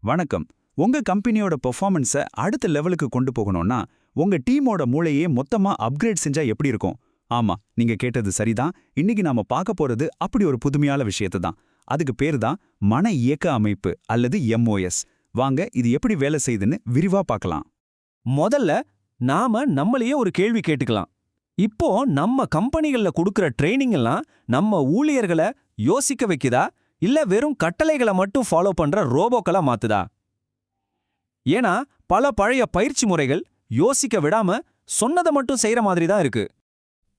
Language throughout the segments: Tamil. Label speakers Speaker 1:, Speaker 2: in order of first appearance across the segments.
Speaker 1: வணக்கம். உங்க கம்பெனியோட பெர்ஃபார்மன்ஸை அடுத்த லெவலுக்கு கொண்டு போகணும்னா உங்க டீமோட மூளையே மொத்தமா அப்கிரேட் செஞ்சா எப்படி இருக்கும்? ஆமா, நீங்க கேட்டது சரிதான். இன்னைக்கு நாம பார்க்க போறது அப்படி ஒரு புதுமையான விஷயத்தை தான். அதுக்கு பேரு தான் மன இயக்க அமைப்பு அல்லது MOS. வாங்க இது எப்படி வேலை செய்யுதுன்னு விரிவா பார்க்கலாம்.
Speaker 2: முதல்ல நாம நம்மளையே ஒரு கேள்வி கேட்டுக்கலாம். இப்போ நம்ம கம்பெனிகள்ல கொடுக்கிற ட்ரைனிங் எல்லாம் நம்ம ஊழியர்களை யோசிக்க வைக்குதா இல்ல வெறும் கட்டளைகளை மட்டும் ஃபாலோ பண்ற ரோபோக்களா மாத்துதா? ஏன்னா பல பழைய பயிற்சி முறைகள் யோசிக்க விடாம சொன்னதை மட்டும் செய்யற மாதிரி தான் இருக்கு.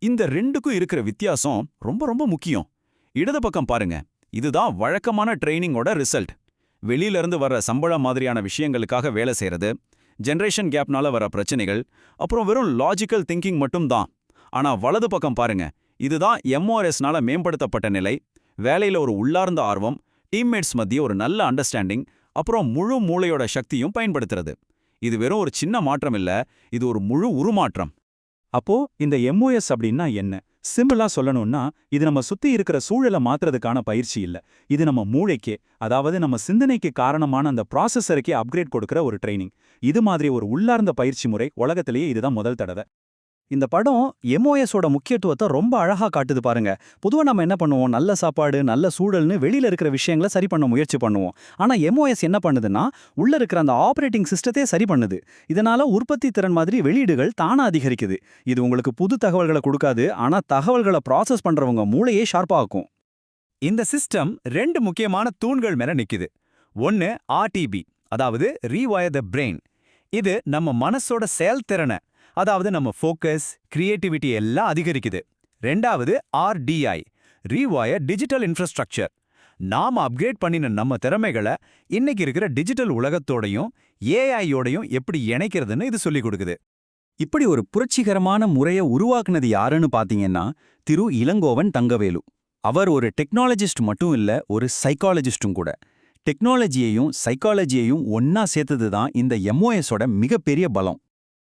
Speaker 3: இந்த ரெண்டுக்கும் இருக்கிற வித்தியாசம் ரொம்ப ரொம்ப முக்கியம். இடது பக்கம் பாருங்க, இதுதான் வழக்கமான ட்ரைனிங்கோட ரிசல்ட். வெளியில இருந்து வர்ற சம்பளம் மாதிரியான விஷயங்களுக்காக வேலை செய்யறது, ஜெனரேஷன் கேப்னால வர பிரச்சனைகள், அப்புறம் வெறும் லாஜிக்கல் திங்கிங் மட்டும் தான். ஆனா வலது பக்கம் பாருங்க, இதுதான் MOSனால மேம்படுத்தப்பட்ட நிலை. வேலையில ஒரு உள்ளார்ந்த ஆர்வம், டீம்மேட்ஸ் மத்திய ஒரு நல்ல அண்டர்ஸ்டாண்டிங், அப்புறம் முழு மூளையோட சக்தியும் பயன்படுத்துறது. இது வெறும் ஒரு சின்ன மாற்றம் இல்ல, இது ஒரு முழு உருமாற்றம்.
Speaker 1: அப்போ இந்த MOS அப்படின்னா என்ன? சிம்பிளா சொல்லணும்னா இது நம்ம சுத்தி இருக்கிற சூழலை மாத்துறதுக்கான பயிற்சி இல்ல. இது நம்ம மூளைக்கே, அதாவது நம்ம சிந்தனைக்கு காரணமான அந்த ப்ராசஸருக்கே அப்கிரேட் கொடுக்கிற ஒரு ட்ரைனிங். இது மாதிரி ஒரு உள்ளார்ந்த பயிற்சி முறை உலகத்திலேயே இதுதான் முதல் தடவை.
Speaker 2: இந்த படம் MOSோட முக்கியத்துவத்தை ரொம்ப அழகா காட்டுது பாருங்க. பொதுவா நம்ம என்ன பண்ணுவோம், நல்ல சாப்பாடு நல்ல சூழல்னு வெளியில இருக்கிற விஷயங்களை சரி பண்ண முயற்சி பண்ணுவோம். ஆனா MOS என்ன பண்ணுதுன்னா உள்ள இருக்கிற அந்த ஆபரேட்டிங் சிஸ்டத்தையே சரி பண்ணுது. இதனால உற்பத்தி திறன் மாதிரி வெளியீடுகள் தானா அதிகரிக்குது. இது உங்களுக்கு புது தகவல்களை கொடுக்காது, ஆனா தகவல்களை ப்ராசஸ் பண்றவங்க மூளையே ஷார்ப்பா ஆக்கும்.
Speaker 3: இந்த சிஸ்டம் ரெண்டு முக்கியமான தூண்கள் மேல நிக்குது. ஒன்னு RTB, அதாவது ரீவயர் த பிரெயின். இது நம்ம மனசோட செயல்திறனை, அதாவது நம்ம ஃபோக்கஸ், கிரியேட்டிவிட்டி எல்லாம் அதிகரிக்குது. ரெண்டாவது RDI, ரீவயர் டிஜிட்டல் இன்ஃப்ராஸ்ட்ரக்சர். நாம அப்கிரேட் பண்ணின நம்ம திறமைகளை இன்னைக்கு இருக்கிற டிஜிட்டல் உலகத்தோடையும் AIயோடையும் எப்படி இணைக்கிறதுன்னு இது சொல்லிக் கொடுக்குது.
Speaker 2: இப்படி ஒரு புரட்சிகரமான முறையை உருவாக்குனது யாருன்னு பாத்தீங்கன்னா திரு இளங்கோவன் தங்கவேலு. அவர் ஒரு டெக்னாலஜிஸ்ட் மட்டும் இல்ல, ஒரு சைக்காலஜிஸ்டும் கூட. டெக்னாலஜியையும் சைக்காலஜியையும் ஒன்னா சேர்த்தது தான் இந்த MOSோட மிகப்பெரிய பலம்.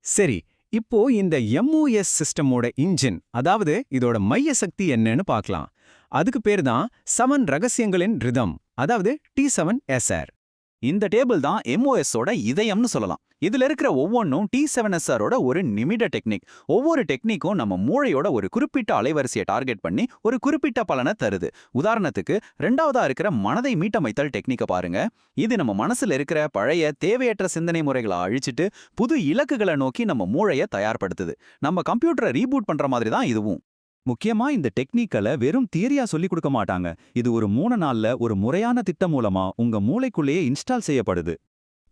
Speaker 3: சரி, இப்போ இந்த MOS சிஸ்டமோட இன்ஜின், அதாவது இதோட மைய சக்தி என்னன்னு பார்க்கலாம். அதுக்கு பேர் தான் 7 ரகசியங்களின் ரிதம், அதாவது T7SR. இந்த டேபிள் தான் MOSோட இதயம்னு சொல்லலாம். இதுல இருக்கிற ஒவ்வொன்றும் T7SRோட ஒரு நிமிட டெக்னிக். ஒவ்வொரு டெக்னிக்கும் நம்ம மூளையோட ஒரு குறிப்பிட்ட அலைவரிசையை டார்கெட் பண்ணி ஒரு குறிப்பிட்ட பலனை தருது. உதாரணத்துக்கு ரெண்டாவதா இருக்கிற மனதை மீட்டமைத்தல் டெக்னிக்கை பாருங்க. இது நம்ம மனசுல இருக்கிற பழைய தேவையற்ற சிந்தனை முறைகளை அழிச்சிட்டு புது இலக்குகளை நோக்கி நம்ம மூளையை தயார்படுத்துது. நம்ம கம்ப்யூட்டரை ரீபூட் பண்ற மாதிரி தான் இதுவும்.
Speaker 1: முக்கியமா இந்த டெக்னிக்கலை வெறும் தியரியா சொல்லிக் கொடுக்க மாட்டாங்க. இது ஒரு 3 நாள்ல ஒரு முறையான திட்டம் மூலமா உங்க மூளைக்குள்ளேயே இன்ஸ்டால் செய்யப்படுது.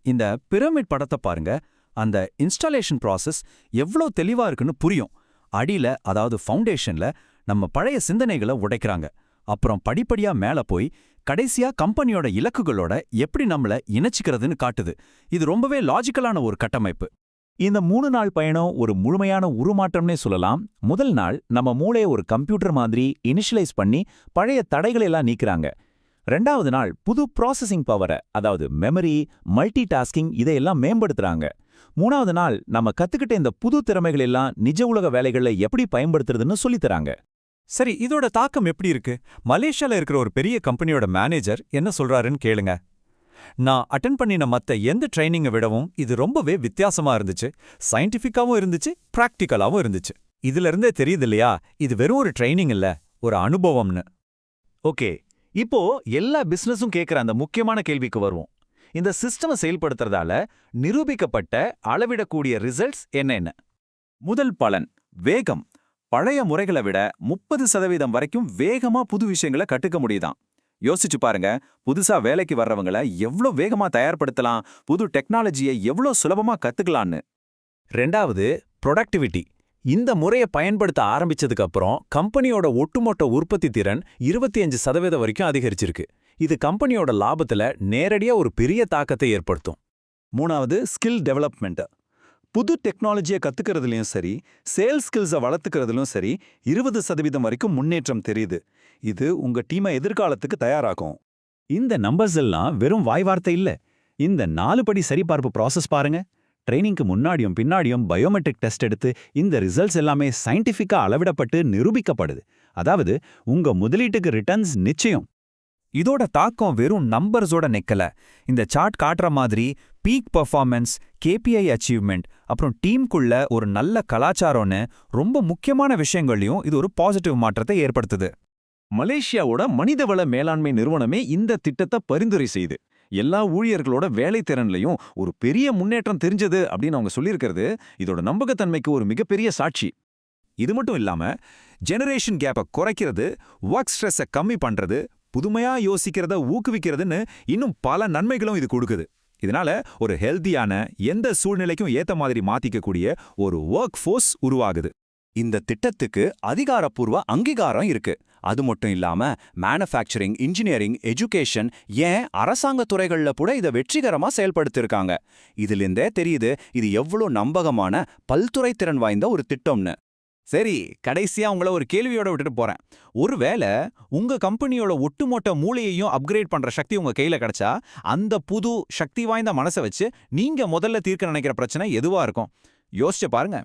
Speaker 2: இந்த பிரமிட் படத்தை பாருங்க. அந்த இன்ஸ்டாலேஷன் ப்ராசஸ் எவ்வளோ தெளிவா இருக்குன்னு புரியும். அடியில, அதாவது ஃபவுண்டேஷன்ல நம்ம பழைய சிந்தனைகளை உடைக்கிறாங்க. அப்புறம் படிப்படியா மேல போய் கடைசியா கம்பெனியோட இலக்குகளோட எப்படி நம்மள இணைச்சிக்கிறதுன்னு காட்டுது. இது ரொம்பவே லாஜிக்கலான ஒரு கட்டமைப்பு.
Speaker 1: இந்த 3 நாள் பயணம் ஒரு முழுமையான உருமாற்றம்னே சொல்லலாம். முதல் நாள் நம்ம மூளையை ஒரு கம்ப்யூட்டர் மாதிரி இனிஷியலைஸ் பண்ணி பழைய தடைகளை எல்லாம் நீக்குறாங்க. ரெண்டாவது நாள் புது ப்ராசஸிங் பவரை, அதாவது மெமரி, மல்டி டாஸ்கிங் இதையெல்லாம் மேம்படுத்துறாங்க. மூணாவது நாள் நம்ம கத்துக்கிட்ட இந்த புது திறமைகள் எல்லாம் நிஜ உலக வேலைகளை எப்படி பயன்படுத்துறதுன்னு சொல்லித்தராங்க.
Speaker 3: சரி, இதோட தாக்கம் எப்படி இருக்கு? மலேசியால இருக்கிற ஒரு பெரிய கம்பெனியோட மேனேஜர் என்ன சொல்றாருன்னு கேளுங்க. நான் அட்டென்ட் பண்ணின மத்த எந்த ட்ரைனிங்கை விடவும் இது ரொம்பவே வித்தியாசமா இருந்துச்சு. சயின்டிஃபிக்காவும் இருந்துச்சு, பிராக்டிக்கலாவும் இருந்துச்சு. இதுல இருந்தே தெரியுது இல்லையா, இது வெறும் ஒரு ட்ரைனிங் இல்ல, ஒரு அனுபவம்னு. ஓகே, இப்போ எல்லா பிசினஸும் கேட்கிற அந்த முக்கியமான கேள்விக்கு வருவோம். இந்த சிஸ்டமை செயல்படுத்துறதால நிரூபிக்கப்பட்ட அளவிடக்கூடிய ரிசல்ட்ஸ் என்ன? முதல் பலன் வேகம். பழைய முறைகளை விட 30% வரைக்கும் வேகமா புது விஷயங்களை கற்றுக்க முடியுதாம். யோசிச்சு பாருங்க, புதுசா வேலைக்கு வர்றவங்கள எவ்வளோ வேகமா தயார்படுத்தலாம், புது டெக்னாலஜியை எவ்வளோ சுலபமா கத்துக்கலான்னு. ரெண்டாவது, ப்ரொடக்டிவிட்டி. இந்த முறையை பயன்படுத்த ஆரம்பிச்சதுக்கு அப்புறம் கம்பெனியோட ஒட்டுமொத்த உற்பத்தி திறன் 25% வரைக்கும் அதிகரிச்சிருக்கு. இது கம்பெனியோட லாபத்துல நேரடியா ஒரு பெரிய தாக்கத்தை ஏற்படுத்தும். மூணாவது, ஸ்கில் டெவலப்மெண்ட். புது டெக்னாலஜியை கத்துக்கிறதுலயும் சரி, சேல்ஸ் ஸ்கில்ஸை வளர்த்துக்கிறதுலும் சரி 20% வரைக்கும் முன்னேற்றம் தெரியுது. இது உங்க டீமை எதிர்காலத்துக்கு தயாராக்கும்.
Speaker 1: இந்த நம்பர்ஸ் எல்லாம் வெறும் வாய் வார்த்தை இல்ல. இந்த 4 படி சரிபார்ப்பு ப்ராசஸ் பாருங்க. ட்ரைனிங்க்கு முன்னாடியும் பின்னாடியும் பயோமெட்ரிக் டெஸ்ட் எடுத்து இந்த ரிசல்ட்ஸ் எல்லாமே சயின்டிஃபிக்கா அளவிடப்பட்டு நிரூபிக்கப்படுது. அதாவது உங்க முதலீட்டுக்கு ரிட்டர்ன்ஸ் நிச்சயம்.
Speaker 3: இதோட தாக்கம் வெறும் நம்பர்ஸோட நிக்கல. இந்த சார்ட் காட்டுற மாதிரி பீக் பெர்ஃபார்மன்ஸ், கேபிஐ அச்சீவ்மெண்ட், அப்புறம் டீமுக்குள்ள ஒரு நல்ல கலாச்சாரம்னு ரொம்ப முக்கியமான விஷயங்களையும் இது ஒரு பாசிட்டிவ் மாற்றத்தை ஏற்படுத்துது.
Speaker 4: மலேசியாவோட மனிதவள மேலாண்மை நிறுவனமே இந்த திட்டத்தை பரிந்துரை செய்து எல்லா ஊழியர்களோட வேலைத்திறன்லையும் ஒரு பெரிய முன்னேற்றம் தெரிஞ்சது அப்படின்னு அவங்க சொல்லியிருக்கிறது இதோட நம்பகத்தன்மைக்கு ஒரு மிகப்பெரிய சாட்சி.
Speaker 1: இது மட்டும் இல்லாம ஜெனரேஷன் கேப்பை குறைக்கிறது, ஒர்க் ஸ்ட்ரெஸ்ஸை கம்மி பண்றது, புதுமையா யோசிக்கிறத ஊக்குவிக்கிறதுன்னு இன்னும் பல நன்மைகளும் இது கொடுக்குது. இதனால ஒரு ஹெல்தியான, எந்த சூழ்நிலைக்கும் ஏத்த மாதிரி மாத்திக்கக்கூடிய ஒரு ஒர்க் ஃபோர்ஸ் உருவாகுது.
Speaker 5: இந்த திட்டத்துக்கு அதிகாரப்பூர்வ அங்கீகாரம் இருக்கு. அது மட்டும் இல்லாம மேனுஃபேக்சரிங், இன்ஜினியரிங், எஜுகேஷன், ஏன் அரசாங்க துறைகள்ல கூட இதை வெற்றிகரமா செயல்படுத்திருக்காங்க. இதிலிருந்தே தெரியுது இது எவ்வளோ நம்பகமான, பல்துறை திறன் வாய்ந்த ஒரு திட்டம்னு.
Speaker 1: சரி, கடைசியா உங்கள ஒரு கேள்வியோட விட்டுட்டு போறேன். ஒருவேளை உங்க கம்பெனியோட ஒட்டுமொத்த மூளையையும் அப்கிரேட் பண்ற சக்தி உங்க கையில கிடைச்சா, அந்த புது சக்தி வாய்ந்த மனசை வச்சு நீங்க முதல்ல தீர்க்க நினைக்கிற பிரச்சனை எதுவா இருக்கும்? யோசிச்சு பாருங்க.